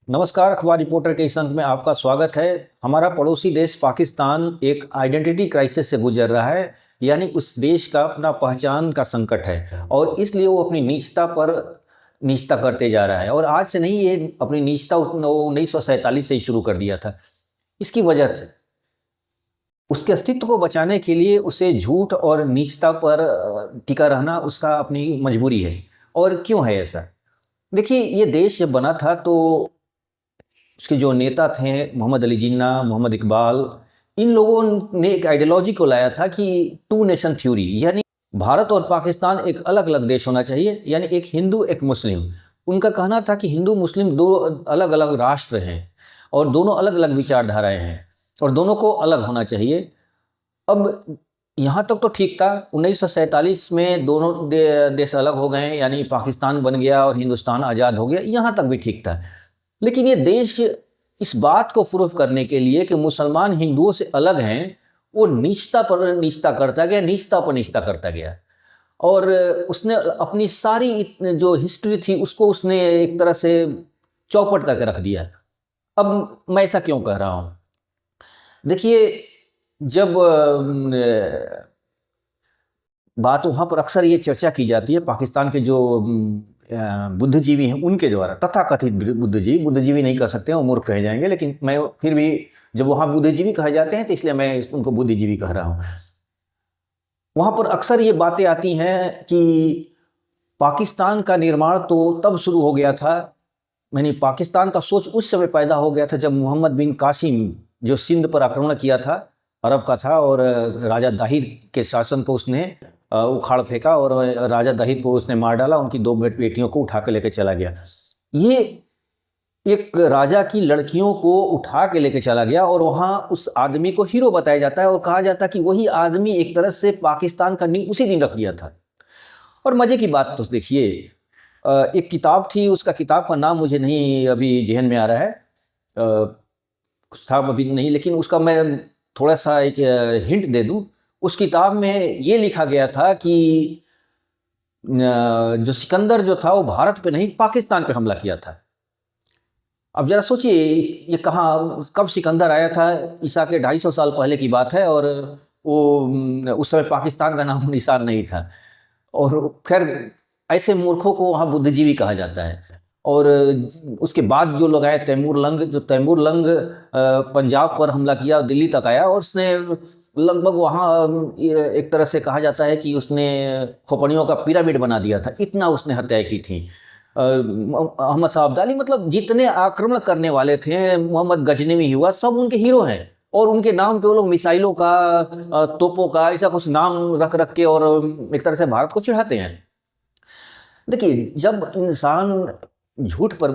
नमस्कार। अखबार रिपोर्टर के इस अंक में आपका स्वागत है। हमारा पड़ोसी देश पाकिस्तान एक आइडेंटिटी क्राइसिस से गुजर रहा है, यानी उस देश का अपना पहचान का संकट है और इसलिए वो अपनी नीचता पर नीचता करते जा रहा है। और आज से नहीं, ये अपनी नीचता 1947 से ही शुरू कर दिया था। इसकी वजह थी उसके अस्तित्व को बचाने के लिए उसे झूठ और नीचता पर टिका रहना उसका अपनी मजबूरी है। और क्यों है ऐसा? देखिए, ये देश जब बना था तो उसके जो नेता थे मोहम्मद अली जिन्ना, मोहम्मद इकबाल, इन लोगों ने एक आइडियोलॉजी को लाया था कि टू नेशन थ्योरी, यानी भारत और पाकिस्तान एक अलग अलग देश होना चाहिए, यानी एक हिंदू एक मुस्लिम। उनका कहना था कि हिंदू मुस्लिम दो अलग अलग राष्ट्र हैं और दोनों अलग अलग विचारधाराएं हैं और दोनों को अलग होना चाहिए। अब यहाँ तक तो ठीक था। 1947 में दोनों देश अलग हो गए, यानी पाकिस्तान बन गया और हिंदुस्तान आज़ाद हो गया, यहाँ तक भी ठीक था। लेकिन ये देश इस बात को प्रूफ करने के लिए कि मुसलमान हिंदुओं से अलग हैं, वो नीचता पर नीचता करता गया, नीचता पर नीचता करता गया। और उसने अपनी सारी जो हिस्ट्री थी उसको उसने एक तरह से चौपट करके रख दिया। अब मैं ऐसा क्यों कह रहा हूँ? देखिए, जब बात वहाँ पर अक्सर ये चर्चा की जाती है पाकिस्तान के जो बुद्धिजीवी हैं उनके द्वारा, तथाकथित बुद्धिजीवी नहीं कह सकते हैं, वो मूर्ख कहे जाएंगे, लेकिन मैं फिर भी जब वहाँ बुद्धिजीवी कहे जाते हैं तो इसलिए मैं उनको बुद्धिजीवी कह रहा हूँ। वहाँ पर अक्सर ये बातें आती हैं कि पाकिस्तान का निर्माण तो तब शुरू हो गया था, यानी पाकिस्तान का सोच उस समय पैदा हो गया था जब मोहम्मद बिन कासिम, जो सिंध पर आक्रमण किया था, अरब का था, और राजा दाहिर के शासन को उसने उखाड़ फेंका और राजा दाहिर को उसने मार डाला, उनकी दो बेटियों को उठा के लेके चला गया। ये एक राजा की लड़कियों को उठा के लेके चला गया और वहाँ उस आदमी को हीरो बताया जाता है और कहा जाता है कि वही आदमी एक तरह से पाकिस्तान का नींव उसी दिन रख दिया था। और मज़े की बात तो देखिए, एक किताब थी, उसका किताब का नाम मुझे नहीं अभी जहन में आ रहा है, कुछ था अभी नहीं, लेकिन उसका मैं थोड़ा सा एक हिंट दे दूं। उस किताब में ये लिखा गया था कि जो सिकंदर जो था वो भारत पे नहीं पाकिस्तान पे हमला किया था। अब जरा सोचिए, ये कहाँ कब सिकंदर आया था? ईसा के 250 साल पहले की बात है और वो उस समय पाकिस्तान का नाम निशान नहीं था। और खैर, ऐसे मूर्खों को वहाँ बुद्धिजीवी कहा जाता है। और उसके बाद जो लोग आए, तैमूर लंग पंजाब पर हमला किया, दिल्ली तक आया और उसने लगभग वहाँ एक तरह से कहा जाता है कि उसने खोपड़ियों का पिरामिड बना दिया था, इतना उसने हत्याएं की थी। अहमद शाह अब्दाली, मतलब जितने आक्रमण करने वाले थे, मोहम्मद गजनवी हुआ, सब उनके हीरो हैं और उनके नाम पे वो लोग मिसाइलों का, तोपों का, ऐसा कुछ नाम रख रख के और एक तरह से भारत को चिढ़ाते हैं। देखिए, जब इंसान झूठ पर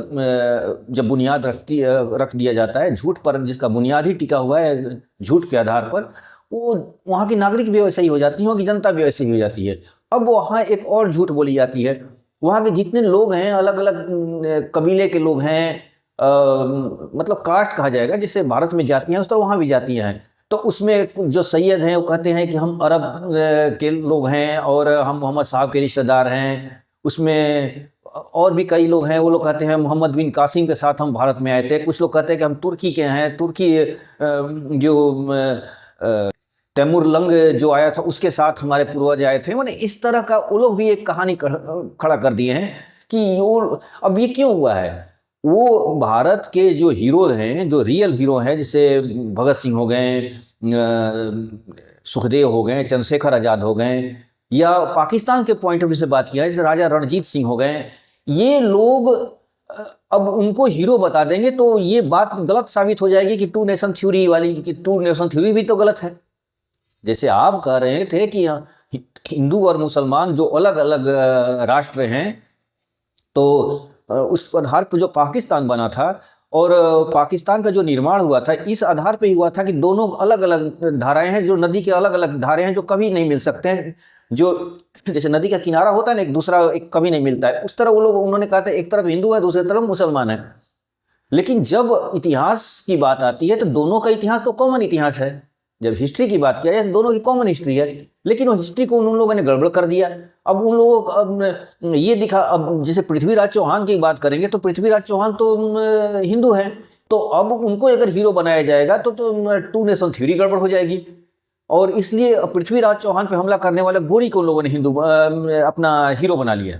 जब बुनियाद रख दिया जाता है, झूठ पर जिसका बुनियाद ही टिका हुआ है झूठ के आधार पर, वो वहाँ की नागरिक भी वैसे ही हो जाती है, वहाँ की जनता भी वैसे ही हो जाती है। अब वहाँ एक और झूठ बोली जाती है। वहाँ के जितने लोग हैं, अलग अलग कबीले के लोग हैं, मतलब कास्ट कहा जाएगा, जिससे भारत में जातियाँ उस तरह वहाँ भी जातियाँ हैं। तो उसमें जो सैयद हैं वो कहते हैं कि हम अरब के लोग हैं और हम मोहम्मद साहब के रिश्तेदार हैं। उसमें और भी कई लोग हैं, वो लोग कहते हैं मोहम्मद बिन कासिम के साथ हम भारत में आए थे। कुछ लोग कहते हैं कि हम तुर्की के हैं, तुर्की जो तैमूर लंग जो आया था उसके साथ हमारे पूर्वज आए थे। मैंने इस तरह का वो लोग भी एक कहानी खड़ा कर दिए हैं कि वो, अब ये क्यों हुआ है? वो भारत के जो हीरो हैं, जो रियल हीरो हैं, जैसे भगत सिंह हो गए, सुखदेव हो गए, चंद्रशेखर आज़ाद हो गए, या पाकिस्तान के पॉइंट ऑफ व्यू से बात किया जैसे राजा रणजीत सिंह हो गए, ये लोग अब उनको हीरो बता देंगे तो ये बात गलत साबित हो जाएगी कि टू नेशन थ्योरी वाली, कि टू नेशन थ्योरी भी तो गलत है। जैसे आप कह रहे थे कि हिंदू और मुसलमान जो अलग अलग राष्ट्र हैं, तो उस आधार पर जो पाकिस्तान बना था और पाकिस्तान का जो निर्माण हुआ था, इस आधार पे हुआ था कि दोनों अलग अलग धाराएं हैं, जो नदी के अलग अलग धारे हैं, जो कभी नहीं मिल सकते हैं। जो जैसे नदी का किनारा होता है ना, एक दूसरा एक कभी नहीं मिलता है, उस तरह वो लोग, उन्होंने कहा था एक तरफ हिंदू है, दूसरी तरफ मुसलमान है। लेकिन जब इतिहास की बात आती है तो दोनों का इतिहास तो कॉमन इतिहास है। जब हिस्ट्री की बात किया जाए दोनों की कॉमन हिस्ट्री है, लेकिन वो हिस्ट्री को उन लोगों ने गड़बड़ कर दिया। अब उन लोगों को अब ये दिखा, अब जैसे पृथ्वीराज चौहान की बात करेंगे तो पृथ्वीराज चौहान तो हिंदू हैं, तो अब उनको अगर हीरो बनाया जाएगा तो टू नेशन थ्योरी गड़बड़ हो जाएगी। और इसलिए पृथ्वीराज चौहान पे हमला करने वाले गोरी को लोगों ने हिंदू अपना हीरो बना लिया।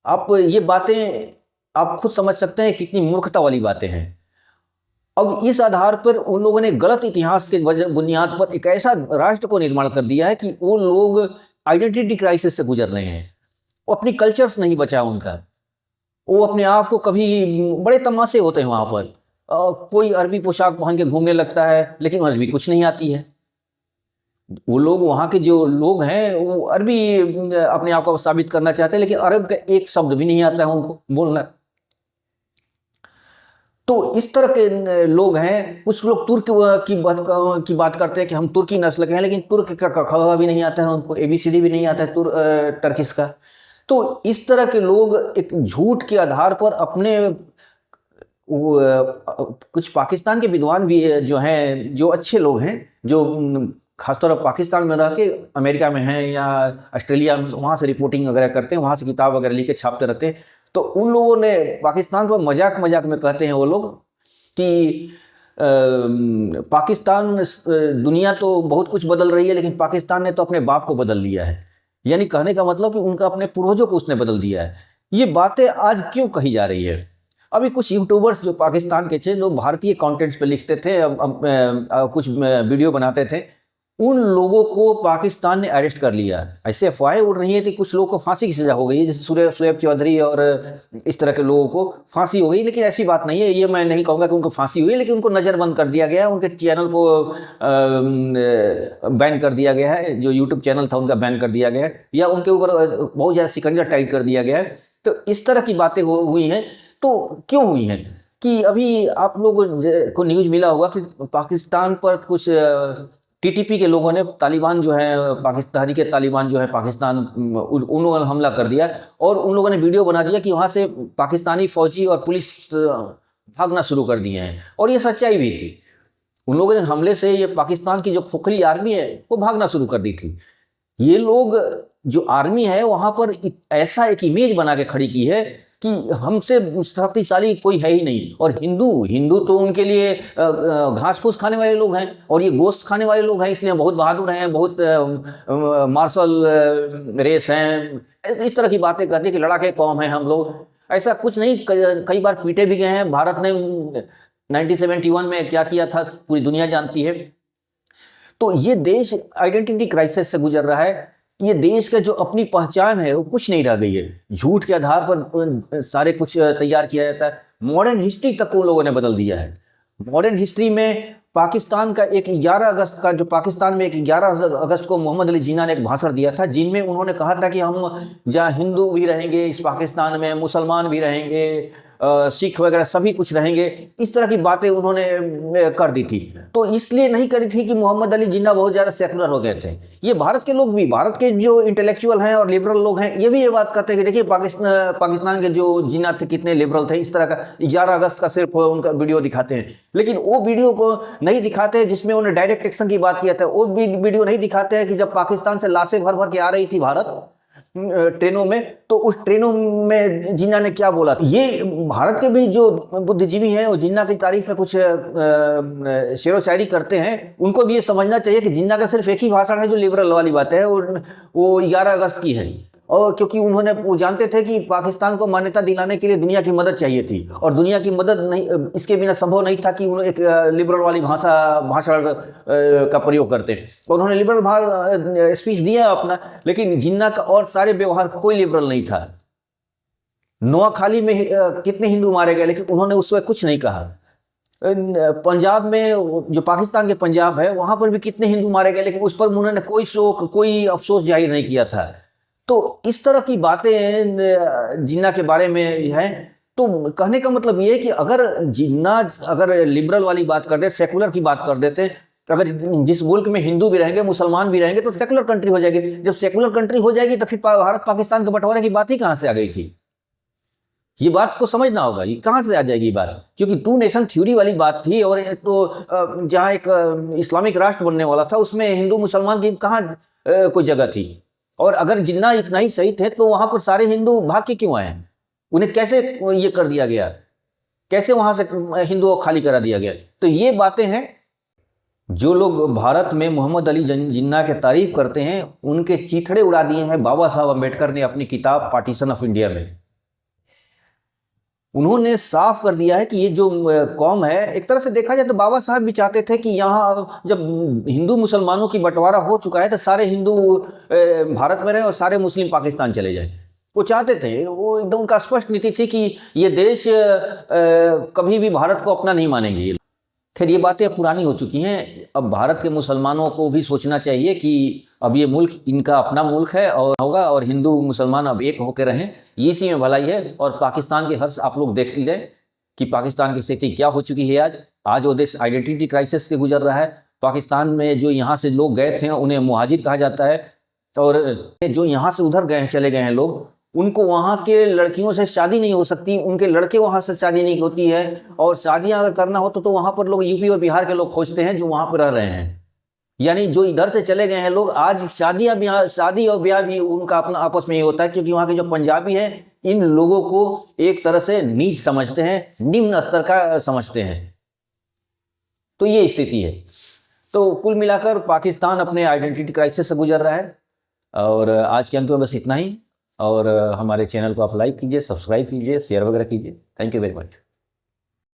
आप ये बातें आप खुद समझ सकते हैं कितनी मूर्खता वाली बातें हैं। अब इस आधार पर उन लोगों ने गलत इतिहास के बुनियाद पर एक ऐसा राष्ट्र को निर्माण कर दिया है कि वो लोग आइडेंटिटी क्राइसिस से गुजर रहे हैं। वो अपनी कल्चर्स नहीं बचा उनका, वो अपने आप को कभी बड़े तमाशे होते हैं वहाँ पर। कोई अरबी पोशाक पहन के घूमने लगता है लेकिन अरबी कुछ नहीं आती है। वो लोग वहाँ के जो लोग हैं वो अरबी अपने आप को साबित करना चाहते हैं, लेकिन अरब का एक शब्द भी नहीं आता है उनको बोलना। तो इस तरह के लोग हैं। कुछ लोग तुर्क की बात करते हैं कि हम तुर्की नस्ल के हैं, लेकिन तुर्क का ख भी नहीं आता है उनको, ABCD भी नहीं आता है टर्किश का। तो इस तरह के लोग एक झूठ के आधार पर अपने कुछ पाकिस्तान के विद्वान भी जो हैं, जो अच्छे लोग हैं, जो खासतौर पर पाकिस्तान में रह के अमेरिका में हैं या ऑस्ट्रेलिया में, वहाँ से रिपोर्टिंग वगैरह करते हैं, वहाँ से किताब वगैरह लिख के छापते रहते हैं। तो उन लोगों ने पाकिस्तान को मजाक में कहते हैं वो लोग कि पाकिस्तान दुनिया तो बहुत कुछ बदल रही है लेकिन पाकिस्तान ने तो अपने बाप को बदल लिया है। यानी कहने का मतलब कि उनका अपने पूर्वजों को उसने बदल दिया है। ये बातें आज क्यों कही जा रही है? अभी कुछ यूट्यूबर्स जो पाकिस्तान के थे, जो भारतीय कंटेंट्स पे लिखते थे, कुछ वीडियो बनाते थे, उन लोगों को पाकिस्तान ने अरेस्ट कर लिया। ऐसे अफवाहें उड़ रही है कि कुछ लोगों को फांसी की सजा हो गई है, जैसे शुएब चौधरी और इस तरह के लोगों को फांसी हो गई, लेकिन ऐसी बात नहीं है। ये मैं नहीं कहूँगा कि उनको फांसी हुई, लेकिन उनको नज़रबंद कर दिया गया, उनके चैनल को बैन कर दिया गया है, जो यूट्यूब चैनल था उनका बैन कर दिया गया है, या उनके ऊपर बहुत ज़्यादा शिकंजा टाइट कर दिया गया है। तो इस तरह की बातें हुई हैं। तो क्यों हुई हैं कि अभी आप लोगों को न्यूज़ मिला होगा कि पाकिस्तान पर कुछ TTP के लोगों ने, तालिबान जो है, पाकिस्तानी के तालिबान जो है पाकिस्तान, उन लोगों ने हमला कर दिया और उन लोगों ने वीडियो बना दिया कि वहाँ से पाकिस्तानी फौजी और पुलिस भागना शुरू कर दिए हैं। और ये सच्चाई भी थी। उन लोगों ने हमले से ये पाकिस्तान की जो खोखली आर्मी है वो भागना शुरू कर दी थी। ये लोग जो आर्मी है वहाँ पर ऐसा एक इमेज बना के खड़ी की है कि हमसे शक्तिशाली कोई है ही नहीं। और हिंदू तो उनके लिए घास फूस खाने वाले लोग हैं और ये गोश्त खाने वाले लोग हैं, इसलिए बहुत बहादुर हैं, बहुत मार्शल रेस हैं, इस तरह की बातें करते हैं कि लड़ाके कौम हैं हम लोग। ऐसा कुछ नहीं। कई बार पीटे भी गए हैं। भारत ने 1971 में क्या किया था पूरी दुनिया जानती है। तो ये देश आइडेंटिटी क्राइसिस से गुजर रहा है। ये देश का जो अपनी पहचान है वो कुछ नहीं रह गई है। झूठ के आधार पर सारे कुछ तैयार किया जाता है। मॉडर्न हिस्ट्री तक उन लोगों ने बदल दिया है। मॉडर्न हिस्ट्री में पाकिस्तान का एक 11 अगस्त का, जो पाकिस्तान में एक 11 अगस्त को मोहम्मद अली जिन्ना ने एक भाषण दिया था, जिनमें उन्होंने कहा था कि हम जहाँ हिंदू भी रहेंगे इस पाकिस्तान में, मुसलमान भी रहेंगे, सिख वगैरह सभी कुछ रहेंगे, इस तरह की बातें उन्होंने कर दी थी। तो इसलिए नहीं करी थी कि मोहम्मद अली जिन्ना बहुत ज़्यादा सेकुलर हो गए थे। ये भारत के लोग भी, भारत के जो इंटेलेक्चुअल हैं और लिबरल लोग हैं, ये भी ये बात करते हैं कि देखिए पाकिस्तान के जो जिन्ना थे कितने लिबरल थे। इस तरह का 11 अगस्त का सिर्फ उनका वीडियो दिखाते हैं, लेकिन वो वीडियो को नहीं दिखाते जिसमें उन्होंने डायरेक्ट एक्शन की बात किया था। वो वीडियो नहीं दिखाते हैं कि जब पाकिस्तान से लाशें भर भर के आ रही थी भारत ट्रेनों में, तो उस ट्रेनों में जिन्ना ने क्या बोला। ये भारत के भी जो बुद्धिजीवी हैं वो जिन्ना की तारीफ में कुछ शेरो शायरी करते हैं। उनको भी ये समझना चाहिए कि जिन्ना का सिर्फ एक ही भाषण है जो लिबरल वाली बात है, वो 11 अगस्त की है। और क्योंकि वो जानते थे कि पाकिस्तान को मान्यता दिलाने के लिए दुनिया की मदद चाहिए थी, और दुनिया की मदद नहीं, इसके बिना संभव नहीं था कि उन्होंने एक लिबरल वाली भाषण का प्रयोग करते। और उन्होंने लिबरल स्पीच दिया अपना, लेकिन जिन्ना का और सारे व्यवहार कोई लिबरल नहीं था। नोआखाली में कितने हिंदू मारे गए, लेकिन उन्होंने उस वक्त कुछ नहीं कहा। पंजाब में, जो पाकिस्तान के पंजाब है, वहाँ पर भी कितने हिंदू मारे गए, लेकिन उस पर उन्होंने कोई शोक, कोई अफसोस जाहिर नहीं किया था। तो इस तरह की बातें जिन्ना के बारे में है। तो कहने का मतलब ये है कि अगर जिन्ना अगर लिबरल वाली बात कर दे, सेकुलर की बात कर देते, अगर जिस मुल्क में हिंदू भी रहेंगे, मुसलमान भी रहेंगे, तो सेकुलर कंट्री हो जाएगी। जब सेकुलर कंट्री हो जाएगी तो फिर भारत पाकिस्तान के बंटवारे की बात ही कहाँ से आ गई थी? ये बात को समझना होगा, ये कहाँ से आ जाएगी ये बात, क्योंकि टू नेशन थ्योरी वाली बात थी। और तो जहाँ एक इस्लामिक राष्ट्र बनने वाला था उसमें हिंदू मुसलमान की कहाँ कोई जगह थी। और अगर जिन्ना इतना ही सही थे तो वहाँ पर सारे हिंदू भाग के क्यों आए? उन्हें कैसे ये कर दिया गया, कैसे वहाँ से हिंदुओं को खाली करा दिया गया? तो ये बातें हैं। जो लोग भारत में मोहम्मद अली जिन्ना के तारीफ करते हैं उनके चीथड़े उड़ा दिए हैं बाबा साहब अम्बेडकर ने अपनी किताब पार्टीशन ऑफ इंडिया में। उन्होंने साफ कर दिया है कि ये जो कौम है, एक तरह से देखा जाए तो बाबा साहब भी चाहते थे कि यहाँ जब हिंदू मुसलमानों की बंटवारा हो चुका है तो सारे हिंदू भारत में रहे और सारे मुस्लिम पाकिस्तान चले जाए। वो चाहते थे, वो एकदम उनका स्पष्ट नीति थी कि ये देश कभी भी भारत को अपना नहीं मानेंगे। खैर ये बातें अब पुरानी हो चुकी हैं। अब भारत के मुसलमानों को भी सोचना चाहिए कि अब ये मुल्क इनका अपना मुल्क है और होगा, और हिंदू मुसलमान अब एक होकर रहें, ये इसी में भलाई है। और पाकिस्तान के हर्ष आप लोग देख लीजिए कि पाकिस्तान की स्थिति क्या हो चुकी है। आज वो देश आइडेंटिटी क्राइसिस से गुजर रहा है। पाकिस्तान में जो यहाँ से लोग गए थे उन्हें मुहाजिर कहा जाता है, और जो यहाँ से उधर गए चले गए हैं लोग, उनको वहाँ के लड़कियों से शादी नहीं हो सकती, उनके लड़के वहाँ से शादी नहीं होती है। और शादियाँ अगर करना हो तो वहाँ पर लोग यूपी और बिहार के लोग खोजते हैं जो वहाँ पर रह रहे हैं। यानी जो इधर से चले गए हैं लोग, आज शादी और ब्याह भी उनका अपना आपस में ही होता है, क्योंकि वहाँ के जो पंजाबी हैं इन लोगों को एक तरह से नीच समझते हैं, निम्न स्तर का समझते हैं। तो ये स्थिति है। तो कुल मिलाकर पाकिस्तान अपने आइडेंटिटी क्राइसिस से गुजर रहा है। और आज के अंक में बस इतना ही। और हमारे चैनल को आप लाइक कीजिए, सब्सक्राइब कीजिए, शेयर वगैरह कीजिए। Thank you very much.